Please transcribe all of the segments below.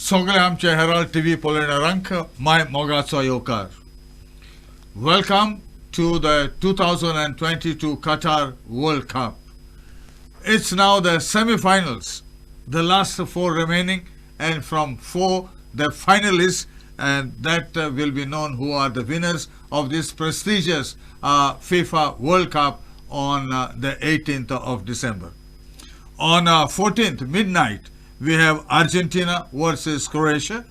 Sogale amche Herald TV polena rank my mogatso yokar. Welcome to the 2022 Qatar World Cup. It's now the semi-finals, the last four remaining, and from four the finalists, and that will be known who are the winners of this prestigious FIFA World Cup on the 18th of December. On 14th midnight, we have Argentina versus Croatia,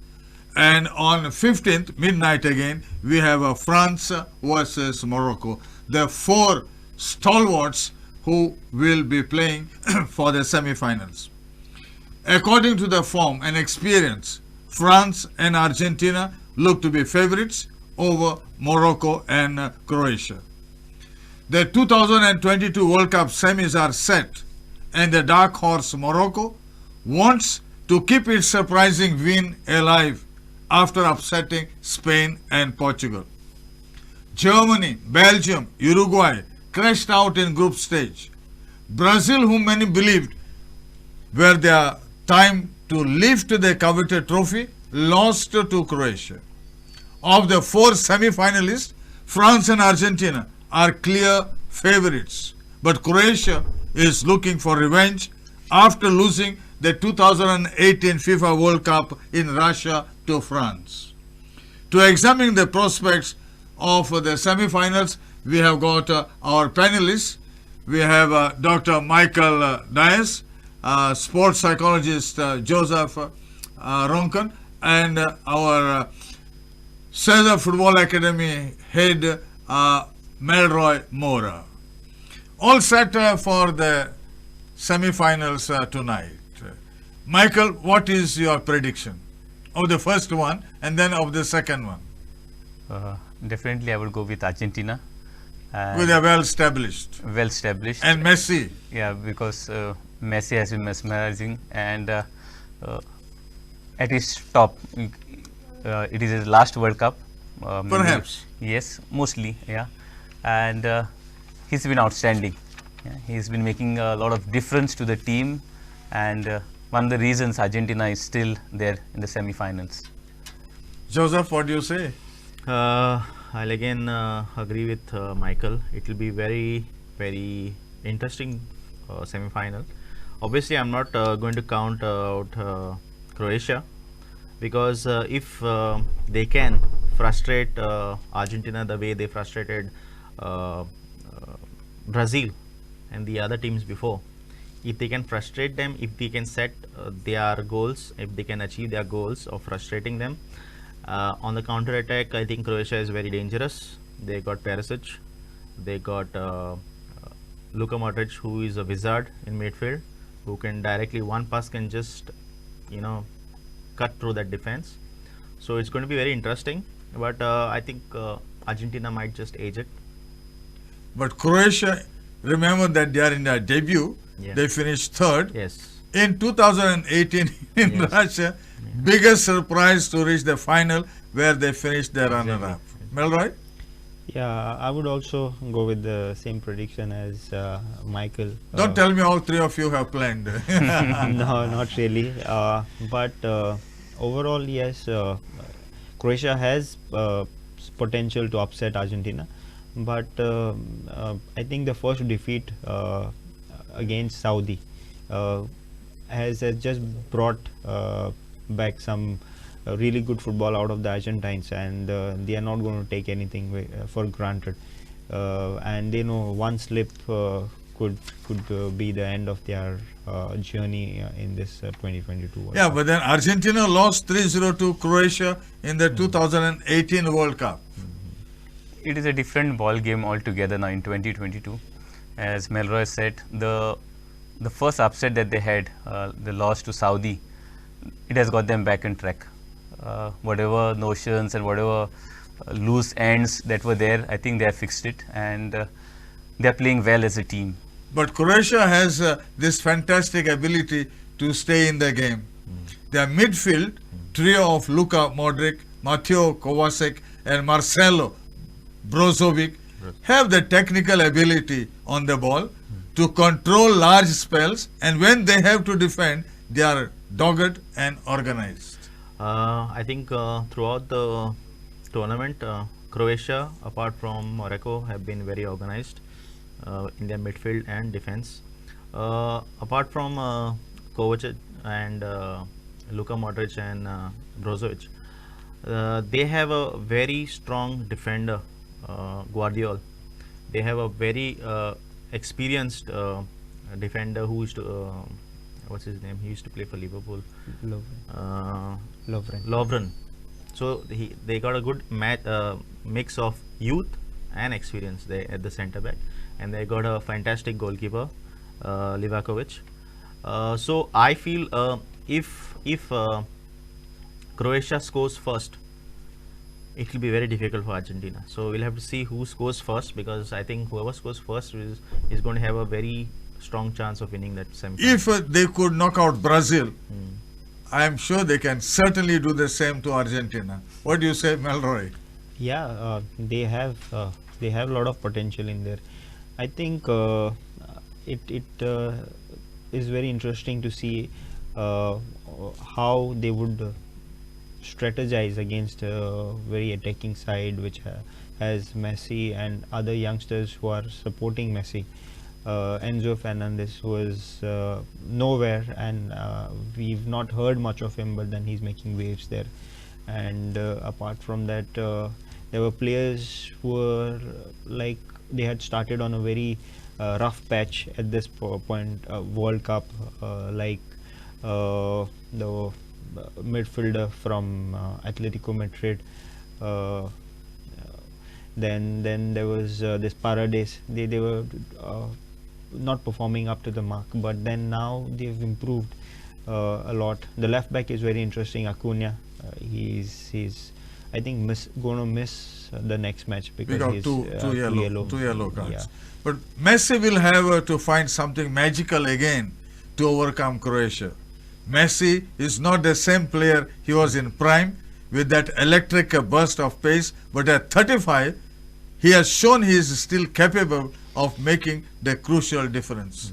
and on 15th midnight again, we have France versus Morocco. The four stalwarts who will be playing for the semi-finals. According to the form and experience, France and Argentina look to be favorites over Morocco and Croatia. The 2022 World Cup semis are set, and the dark horse Morocco wants to keep its surprising win alive after upsetting Spain and Portugal. Germany, Belgium, Uruguay crashed out in group stage. Brazil, whom many believed were their time to lift the coveted trophy, lost to Croatia. Of the four semi-finalists, France and Argentina are clear favorites, but Croatia is looking for revenge after losing the 2018 FIFA World Cup in Russia to France. To examine the prospects of the semi-finals, we have got our panelists. We have Dr. Michael Dias, sports psychologist Joseph Ronken, and our Cesar Football Academy head Melroy Mora. All set for the semi-finals tonight. Michael, what is your prediction of the first one and then of the second one? Definitely, I would go with Argentina. With a well-established. Well-established. And Messi. Yeah, because Messi has been mesmerizing, and at his top, it is his last World Cup. Perhaps. Maybe, yes, mostly, yeah. And he's been outstanding. Yeah, he's been making a lot of difference to the team, and one of the reasons Argentina is still there in the semi-finals. Joseph, what do you say? I'll again agree with Michael. It will be very, very interesting semi-final. Obviously, I'm not going to count out Croatia, because if they can frustrate Argentina the way they frustrated Brazil and the other teams before, if they can frustrate them, if they can set their goals, if they can achieve their goals of frustrating them, on the counter attack, I think Croatia is very dangerous. They got Perisic, they got Luka Modric, who is a wizard in midfield, who can directly, one pass can just, cut through that defense. So it's going to be very interesting, but I think Argentina might just edge it. But Croatia, remember that they are in their debut. Yeah. They finished third. Yes. In 2018 in Yes. Russia, biggest surprise to reach the final where they finished their runner-up. Melroy? Yeah, I would also go with the same prediction as Michael. Don't tell me all three of you have planned. No, not really. But overall, yes, Croatia has potential to upset Argentina. But I think the first defeat against Saudi has just brought back some really good football out of the Argentines, and they are not going to take anything for granted. And they know one slip could be the end of their journey in this 2022 World Yeah, Cup. but then Argentina lost 3-0 to Croatia in the 2018 World Cup. It is a different ball game altogether now in 2022. As Melroy said, the first upset that they had, the loss to Saudi, it has got them back on track. Whatever notions and whatever loose ends that were there, I think they have fixed it, and they are playing well as a team. But Croatia has this fantastic ability to stay in the game. Their midfield trio of Luka Modric, Mateo Kovacic, and Marcelo Brozovic have the technical ability on the ball to control large spells, and when they have to defend, they are dogged and organized. I think throughout the tournament, Croatia, apart from Morocco, have been very organized in their midfield and defense. Apart from Kovacic and Luka Modric and Brozovic, they have a very strong defender, Guardiola. They have a very experienced defender who used to what's his name? He used to play for Liverpool. Lovren. Lovren. So they got a good mix of youth and experience there at the centre back, and they got a fantastic goalkeeper, Livakovic. So I feel if Croatia scores first, it will be very difficult for Argentina. So we'll have to see who scores first, because I think whoever scores first is going to have a very strong chance of winning that semi-final. If they could knock out Brazil, I am sure they can certainly do the same to Argentina. What do you say, Melroy? Yeah, they have a lot of potential in there. I think it is very interesting to see how they would strategize against a very attacking side which has Messi and other youngsters who are supporting Messi. Enzo Fernandez was nowhere, and we've not heard much of him, but then he's making waves there. And apart from that, there were players who were like they had started on a very rough patch at this point, World Cup, like the midfielder from Atletico Madrid. Then there was this Paredes. They were not performing up to the mark, but then now they've improved a lot. The left back is very interesting, Acuna. He's I think going to miss the next match because he's two yellow cards. Yeah. But Messi will have to find something magical again to overcome Croatia. Messi is not the same player he was in prime with that electric burst of pace, but at 35 he has shown he is still capable of making the crucial difference.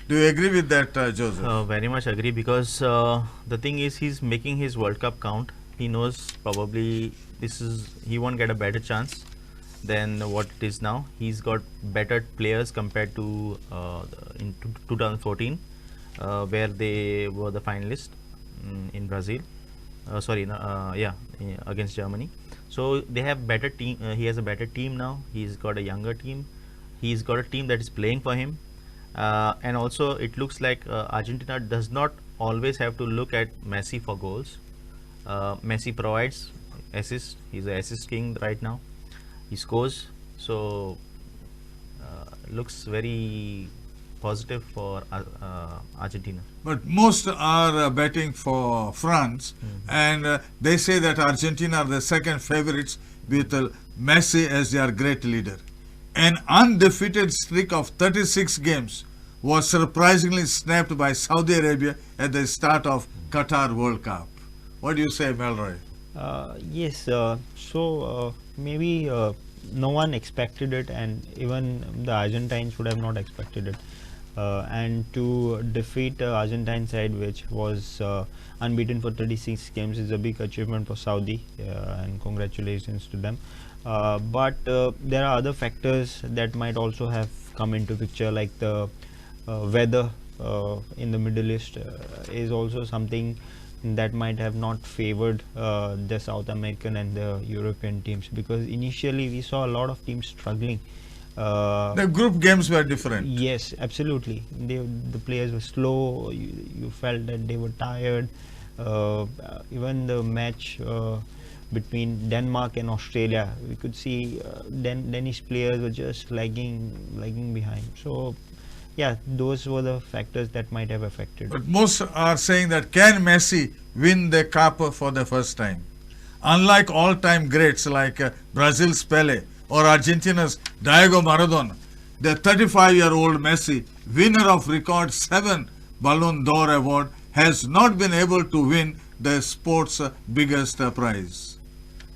Do you agree with that, Joseph? Very much agree, because the thing is, he's making his World Cup count. He knows probably he won't get a better chance than what it is now. He's got better players compared to in 2014, where they were the finalists in Brazil. Against Germany. So they have better team. He has a better team now. He's got a younger team. He's got a team that is playing for him, and also it looks like Argentina does not always have to look at Messi for goals. Messi provides assists. He's an assist king right now. He scores. So looks very positive for Argentina. But most are betting for France, and they say that Argentina are the second favorites with Messi as their great leader. An undefeated streak of 36 games was surprisingly snapped by Saudi Arabia at the start of Qatar World Cup. What do you say, Melroy? Yes, maybe no one expected it, and even the Argentines would have not expected it. And to defeat Argentine side, which was unbeaten for 36 games, is a big achievement for Saudi, and congratulations to them. But there are other factors that might also have come into picture, like the weather in the Middle East is also something that might have not favored the South American and the European teams, because initially we saw a lot of teams struggling. The group games were different. Yes, absolutely. The players were slow. You felt that they were tired. Even the match between Denmark and Australia, we could see Danish players were just lagging behind. So, yeah, those were the factors that might have affected. But most are saying that can Messi win the cup for the first time? Unlike all-time greats like Brazil's Pele or Argentina's Diego Maradona, the 35-year-old Messi, winner of record 7 Ballon d'Or award, has not been able to win the sport's biggest prize.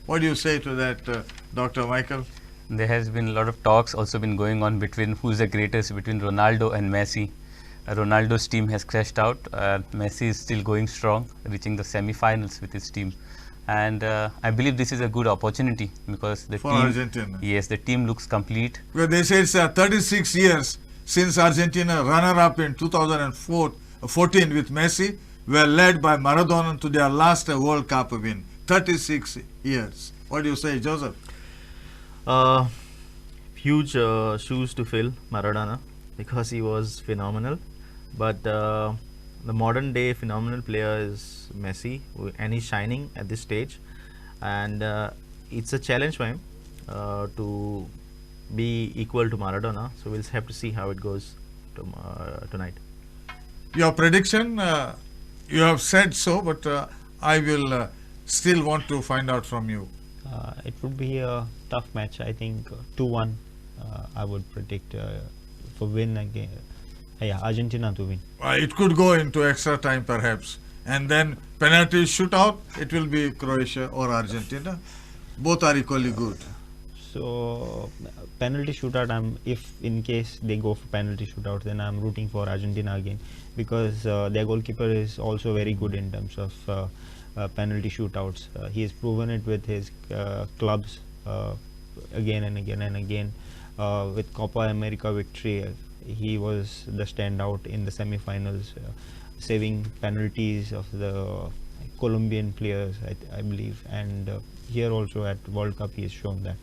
What do you say to that, Dr. Michael? There has been a lot of talks also been going on between who's the greatest between Ronaldo and Messi. Ronaldo's team has crashed out. Messi is still going strong, reaching the semi-finals with his team. And I believe this is a good opportunity because the For team, Argentina. yes, the team looks complete. Well, they say it's 36 years since Argentina runner-up in 2014 with Messi were led by Maradona to their last World Cup win. 36 years. What do you say, Joseph? Huge shoes to fill, Maradona, because he was phenomenal. But the modern day phenomenal player is Messi, and he's shining at this stage. And it's a challenge for him to be equal to Maradona. So we'll have to see how it goes tonight. Your prediction, you have said so, but I will still want to find out from you. It would be a tough match. I think 2-1. I would predict for win again. Yeah, Argentina to win. It could go into extra time perhaps, and then penalty shootout. It will be Croatia or Argentina. Both are equally good. So penalty shootout. If in case they go for penalty shootout, then I'm rooting for Argentina again, because their goalkeeper is also very good in terms of penalty shootouts. He has proven it with his clubs again and again and again. With Copa America victory, he was the standout in the semi-finals, saving penalties of the Colombian players, I believe, and here also at World Cup he has shown that.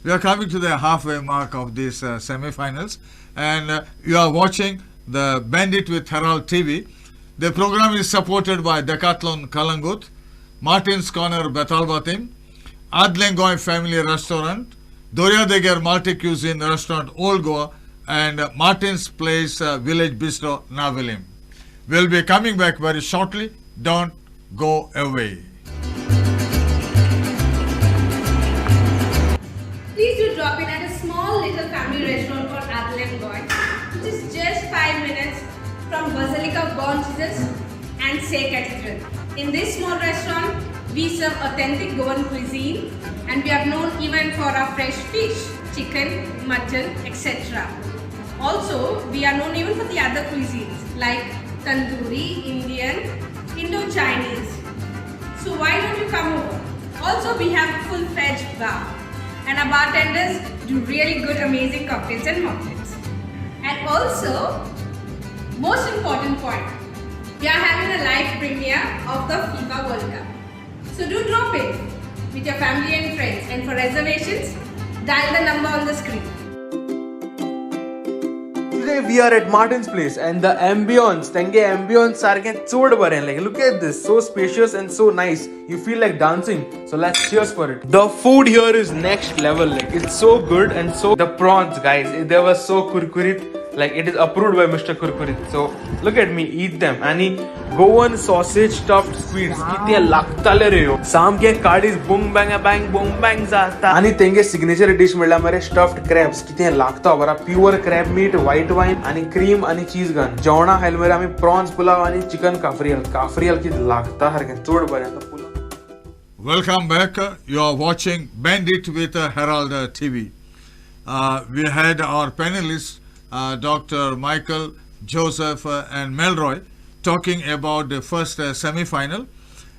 We are coming to the halfway mark of these semi-finals, and you are watching the Bandit with Herald TV. The program is supported by Decathlon Kalangut, Martin's Corner Betalbatim, Adlengoy Family Restaurant, Doria Deger Multi Cuisine Restaurant Old Goa, and Martin's Place Village Bistro Navilim. We'll be coming back very shortly. Don't go away. Please do drop in at a small little family restaurant called Adlengoy, which is just 5 minutes from Basilica of Born Jesus and Say Cathedral. In this small restaurant, we serve authentic Goan cuisine, and we are known even for our fresh fish, chicken, mutton, etc. Also, we are known even for the other cuisines like tandoori, Indian, Indo-Chinese. So why don't you come over? Also, we have a full-fledged bar, and our bartenders do really good, amazing cocktails and mocktails. And also, most important point, we are having a live premiere of the FIFA World Cup. So do drop in with your family and friends, and for reservations, dial the number on the screen. Today we are at Martin's Place, and the ambience sarke chod bare. Like, look at this, so spacious and so nice. You feel like dancing. So let's cheers for it. The food here is next level. Like, it's so good, and so the prawns, guys, they were so kurkurit. Like, it is approved by Mr. Kurkurit. So look at me eat them. And Goan sausage stuffed sweets. Kitne lagtale re ho. Sam ke kadis boom bang zata. And tenge signature dish mila mere stuffed crabs. Kitne lagta bara pure crab meat, white wine, and cream and cheese gun. Jauna hel mere ami prawns pulao and chicken kafrial ki lagta har ke chod bare ta pulao. Welcome back. You are watching Bandit with Herald TV. We had our panelists, Dr. Michael, Joseph, and Melroy, talking about the first semi-final,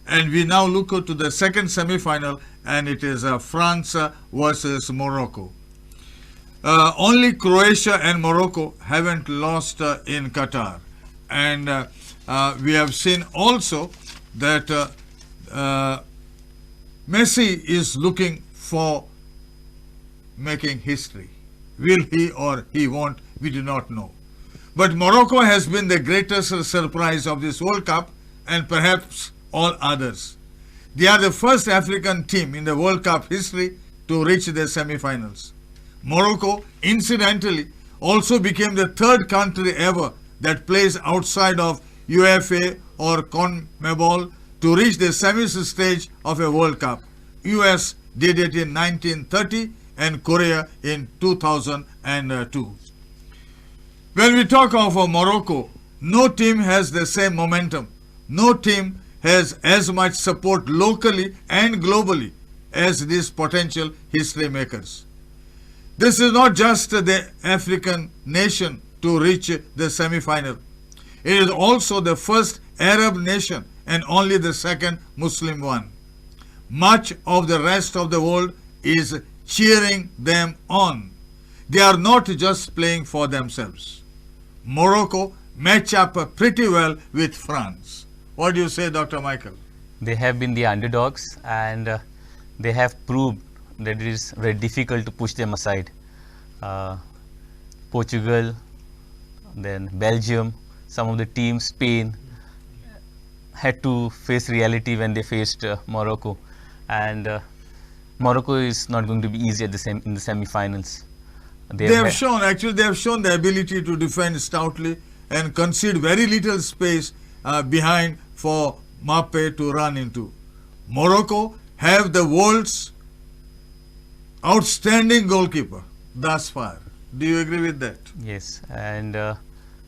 and we now look to the second semi-final, and it is France versus Morocco. Only Croatia and Morocco haven't lost in Qatar, and we have seen also that Messi is looking for making history. Will he or he won't? We do not know. But Morocco has been the greatest surprise of this World Cup, and perhaps all others. They are the first African team in the World Cup history to reach the semi-finals. Morocco, incidentally, also became the third country ever that plays outside of UEFA or CONMEBOL to reach the semis stage of a World Cup. US did it in 1930 and Korea in 2002. When we talk of Morocco, no team has the same momentum. No team has as much support locally and globally as these potential history makers. This is not just the African nation to reach the semi-final. It is also the first Arab nation and only the second Muslim one. Much of the rest of the world is cheering them on. They are not just playing for themselves. Morocco match up pretty well with France. What do you say, Dr. Michael? They have been the underdogs, and they have proved that it is very difficult to push them aside. Portugal, then Belgium, some of the teams, Spain, had to face reality when they faced Morocco, and Morocco is not going to be easy at in the semi-finals. They have shown the ability to defend stoutly and concede very little space behind for Mbappe to run into. Morocco have the world's outstanding goalkeeper thus far. Do you agree with that? Yes, and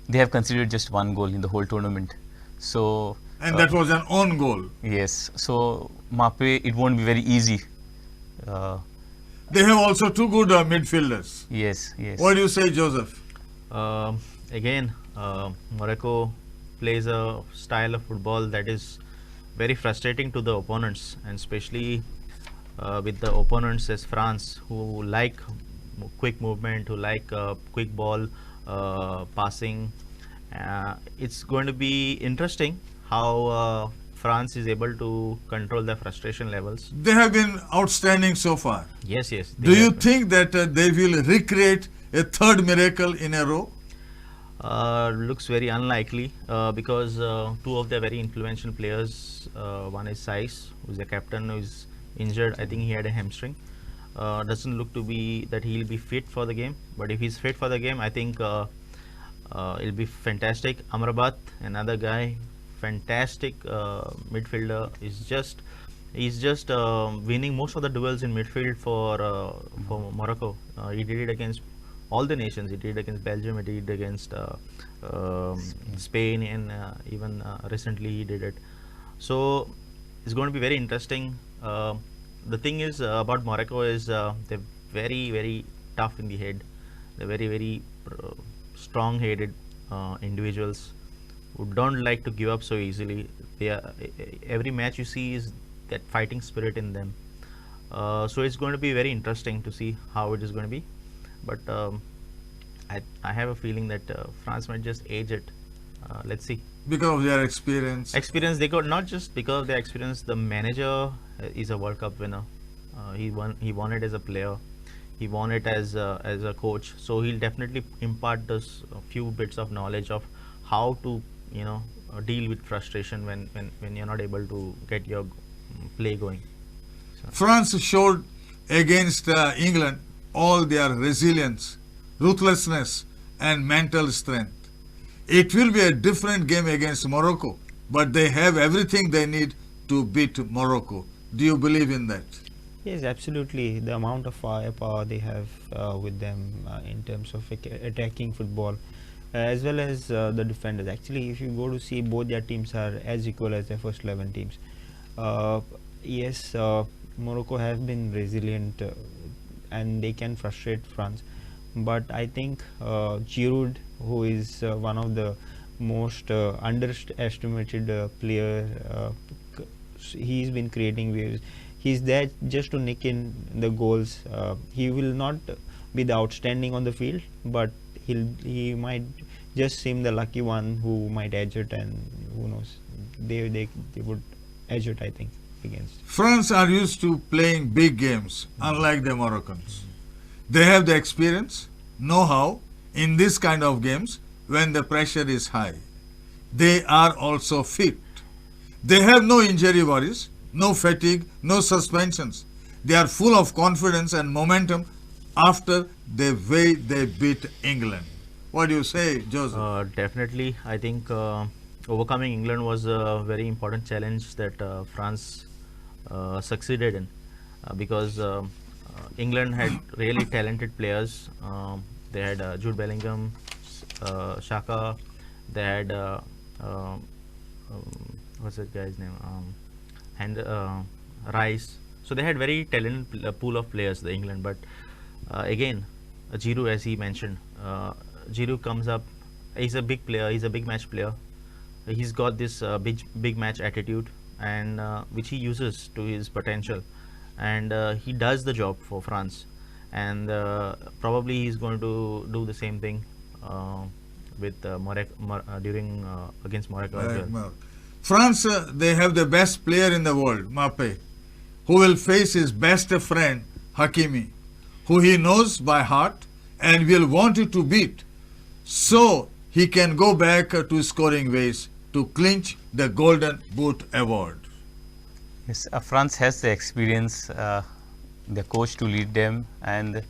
they have conceded just one goal in the whole tournament. So and that was an own goal. Yes, so Mbappe, it won't be very easy. They have also two good midfielders. Yes, yes. What do you say, Joseph? Again, Morocco plays a style of football that is very frustrating to the opponents, and especially with the opponents as France, who like quick movement, who like quick ball passing. It's going to be interesting how France is able to control their frustration levels. They have been outstanding so far. Yes, yes. Do you think that they will recreate a third miracle in a row? Looks very unlikely because two of their very influential players, one is Saiss, who's the captain, who is injured. I think he had a hamstring. Doesn't look to be that he'll be fit for the game, but if he's fit for the game, I think it'll be fantastic. Amrabat, another guy, fantastic midfielder, he's just winning most of the duels in midfield for Morocco. He did it against all the nations. He did it against Belgium, he did it against Spain, and even recently he did it. So it's going to be very interesting. The thing is about Morocco is they're very, very tough in the head. They're very, very strong-headed individuals who don't like to give up so easily. Every match you see is that fighting spirit in them. So it's going to be very interesting to see how it is going to be. But I have a feeling that France might just edge it. Let's see. Because of their experience. Experience, they got not just because of their experience. The manager is a World Cup winner. He won it as a player. He won it as a coach. So he'll definitely impart this few bits of knowledge of how to deal with frustration when you're not able to get your play going. So. France showed against England all their resilience, ruthlessness, and mental strength. It will be a different game against Morocco, but they have everything they need to beat Morocco. Do you believe in that? Yes, absolutely. The amount of firepower they have with them in terms of attacking football, as well as the defenders. Actually, if you go to see, both their teams are as equal as their first 11 teams. Yes, Morocco have been resilient and they can frustrate France. But I think Giroud, who is one of the most underestimated player, he's been creating waves. He's there just to nick in the goals. He will not be the outstanding on the field, but he might just seem the lucky one who might edge it, and who knows, they would edge it, I think, against. France are used to playing big games, unlike the Moroccans. They have the experience, know-how in this kind of games when the pressure is high. They are also fit. They have no injury worries, no fatigue, no suspensions. They are full of confidence and momentum after the way they beat England. What do you say, Joseph? Definitely. I think overcoming England was a very important challenge that France succeeded in because England had really talented players. They had Jude Bellingham, Xhaka, they had what's that guy's name? Rice. So they had very talented pool of players, the England. But again, Giroud, as he mentioned, Giroud comes up. He's a big player. He's a big match player. he's got this big match attitude, and which he uses to his potential, and he does the job for France, and probably he's going to do the same thing with against Morocco as well. France, they have the best player in the world, Mbappe, who will face his best friend, Hakimi, who he knows by heart and will want to beat, so he can go back to scoring ways to clinch the Golden Boot award. Yes, France has the experience, the coach to lead them, and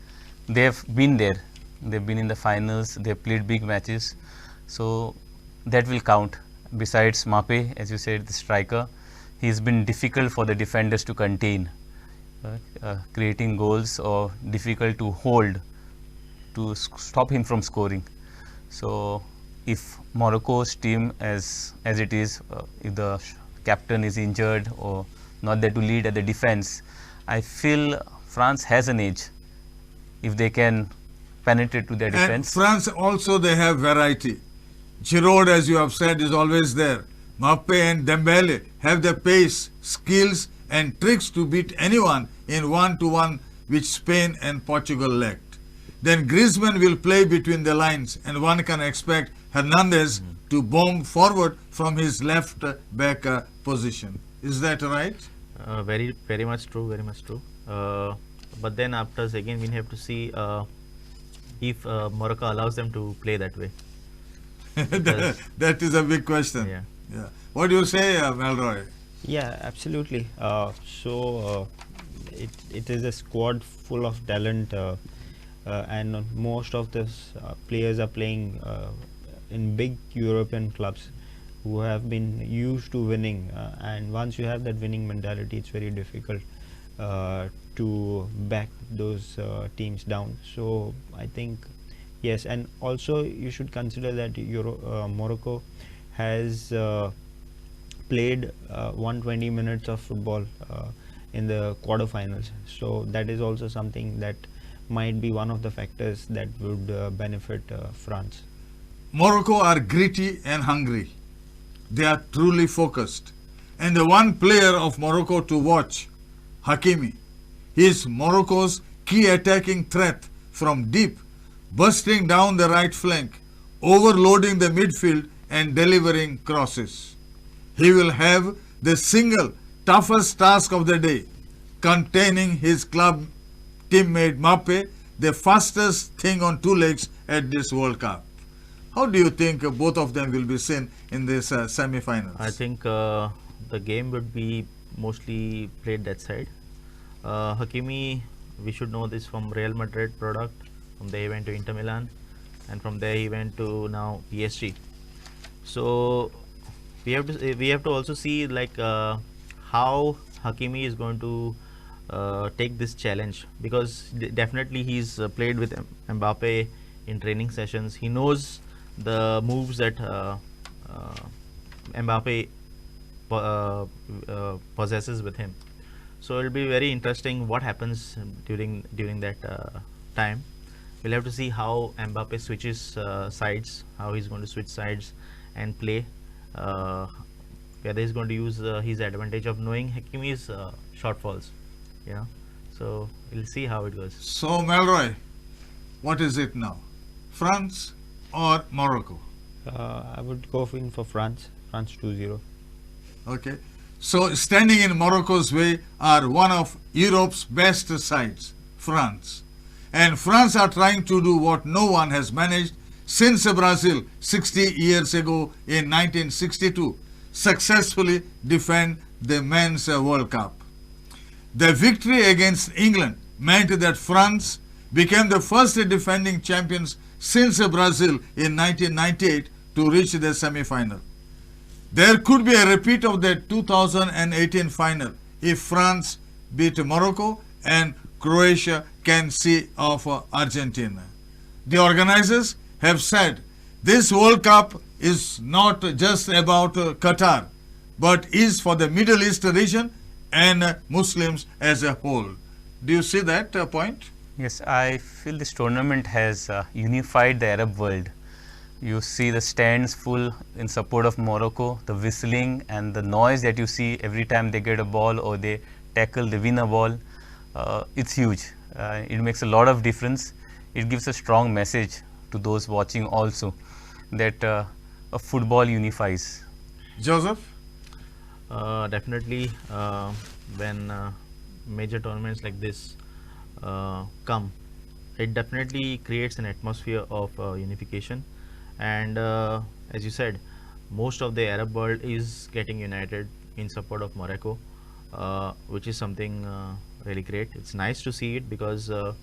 they have been there. They've been in the finals, they've played big matches, so that will count. Besides Mbappe, as you said, the striker, he's been difficult for the defenders to contain, creating goals, or difficult to hold, to stop him from scoring. So if Morocco's team as it is, if the captain is injured or not there to lead at the defense, I feel France has an edge if they can penetrate to their defense. And France also, they have variety. Giroud, as you have said, is always there. Mbappe and Dembele have the pace, skills and tricks to beat anyone in 1-to-1, which Spain and Portugal lacked. Then Griezmann will play between the lines, and one can expect Hernandez to bomb forward from his left back position. Is that right? Very much true, very much true. But then after again we have to see if Morocco allows them to play that way. That is a big question. Yeah. What do you say, Melroy? Yeah, absolutely. It is a squad full of talent, and most of the players are playing in big European clubs who have been used to winning, and once you have that winning mentality, it's very difficult to back those teams down. So I think yes, and also you should consider that Morocco has played 120 minutes of football in the quarterfinals, so that is also something that might be one of the factors that would benefit France. Morocco are gritty and hungry. They are truly focused. And the one player of Morocco to watch, Hakimi, he is Morocco's key attacking threat from deep, bursting down the right flank, overloading the midfield and delivering crosses. He will have the single toughest task of the day, containing his club teammate Mbappe, the fastest thing on two legs at this World Cup. How do you think both of them will be seen in this semi-finals? I think the game would be mostly played that side. Hakimi, we should know this from Real Madrid product. From there he went to Inter Milan, and from there he went to now PSG. So we have to also see like how Hakimi is going to take this challenge, because definitely he's played with Mbappe in training sessions. He knows the moves that Mbappe possesses with him. So it will be very interesting what happens during that time. We'll have to see how Mbappe switches sides, how he's going to switch sides and play, whether he's going to use his advantage of knowing Hakimi's shortfalls. So we'll see how it goes. So Melroy, what is it now? France or Morocco? I would go in for France 2-0. Okay. So standing in Morocco's way are one of Europe's best sides, France. And France are trying to do what no one has managed since Brazil 60 years ago in 1962, successfully defend the Men's World Cup. The victory against England meant that France became the first defending champions since Brazil in 1998 to reach the semi-final. There could be a repeat of the 2018 final if France beat Morocco and Croatia can see of Argentina. The organizers have said this World Cup is not just about Qatar, but is for the Middle East region and Muslims as a whole. Do you see that point? Yes, I feel this tournament has unified the Arab world. You see the stands full in support of Morocco, the whistling and the noise that you see every time they get a ball or they tackle, they win a ball. It's huge. It makes a lot of difference. It gives a strong message to those watching also that a football unifies. Joseph? Definitely, when major tournaments like this come, it definitely creates an atmosphere of unification. And as you said, most of the Arab world is getting united in support of Morocco, which is something really great. It's nice to see it because there's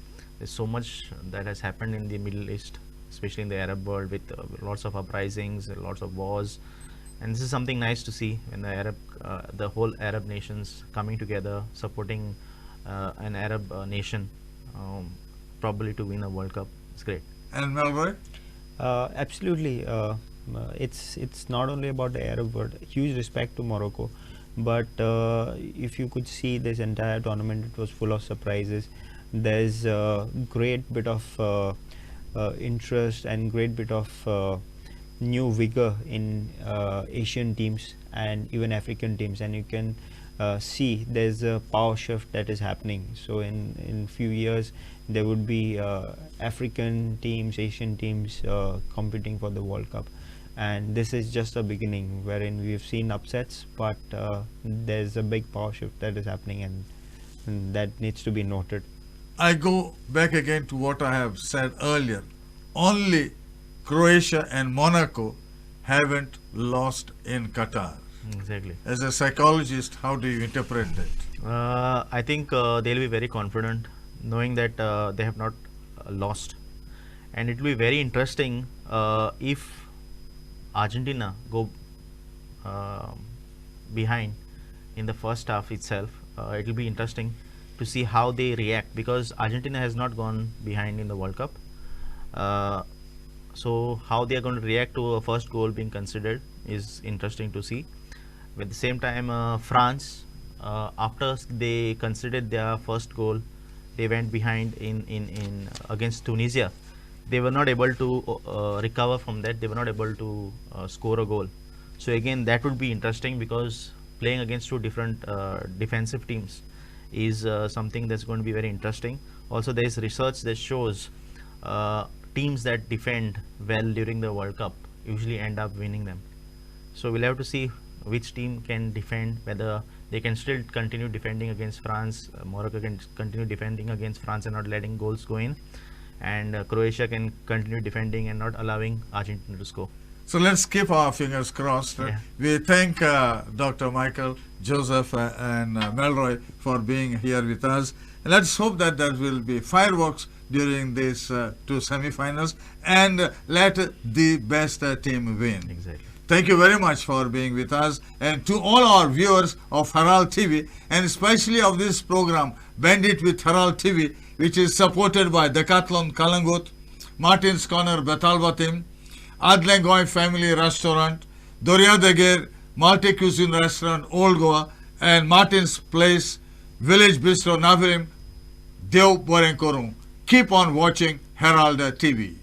so much that has happened in the Middle East, especially in the Arab world, with lots of uprisings, lots of wars, and this is something nice to see when the whole Arab nations coming together, supporting an Arab nation, probably to win a World Cup. It's great. And Melroy? Absolutely. It's not only about the Arab world. Huge respect to Morocco, but if you could see this entire tournament, it was full of surprises. There's a great bit of interest and great bit of new vigor in Asian teams and even African teams, and you can see there's a power shift that is happening. So in few years there would be African teams, Asian teams competing for the World Cup, and this is just a beginning wherein we've seen upsets, but there's a big power shift that is happening, and that needs to be noted. I go back again to what I have said earlier. Only Croatia and Monaco haven't lost in Qatar. Exactly. As a psychologist, how do you interpret that? I think they'll be very confident knowing that they have not lost, and it will be very interesting if Argentina go behind in the first half itself. It will be interesting to see how they react, because Argentina has not gone behind in the World Cup. So how they are going to react to a first goal being considered is interesting to see. At the same time, France, after they considered their first goal, they went behind in against Tunisia. They were not able to recover from that. They were not able to score a goal. So again, that would be interesting, because playing against two different defensive teams is something that's going to be very interesting. Also, there is research that shows teams that defend well during the World Cup usually end up winning them. So we'll have to see which team can defend, whether they can still continue defending against France. Morocco can continue defending against France and not letting goals go in, and Croatia can continue defending and not allowing Argentina to score. So let's keep our fingers crossed. Yeah. We thank Dr. Michael, Joseph and Melroy for being here with us. Let's hope that there will be fireworks during these two semi-finals, and let the best team win. Exactly. Thank you very much for being with us, and to all our viewers of Herald TV, and especially of this program Bandit with Herald TV, which is supported by Decathlon Kalangut, Martin's Corner Betalbatim, Adlengoy Family Restaurant, Doria Degir Multi-Cuisine Restaurant Old Goa, and Martin's Place Village Bistro Navirim, Dev Borenkorum. Keep on watching Herald TV.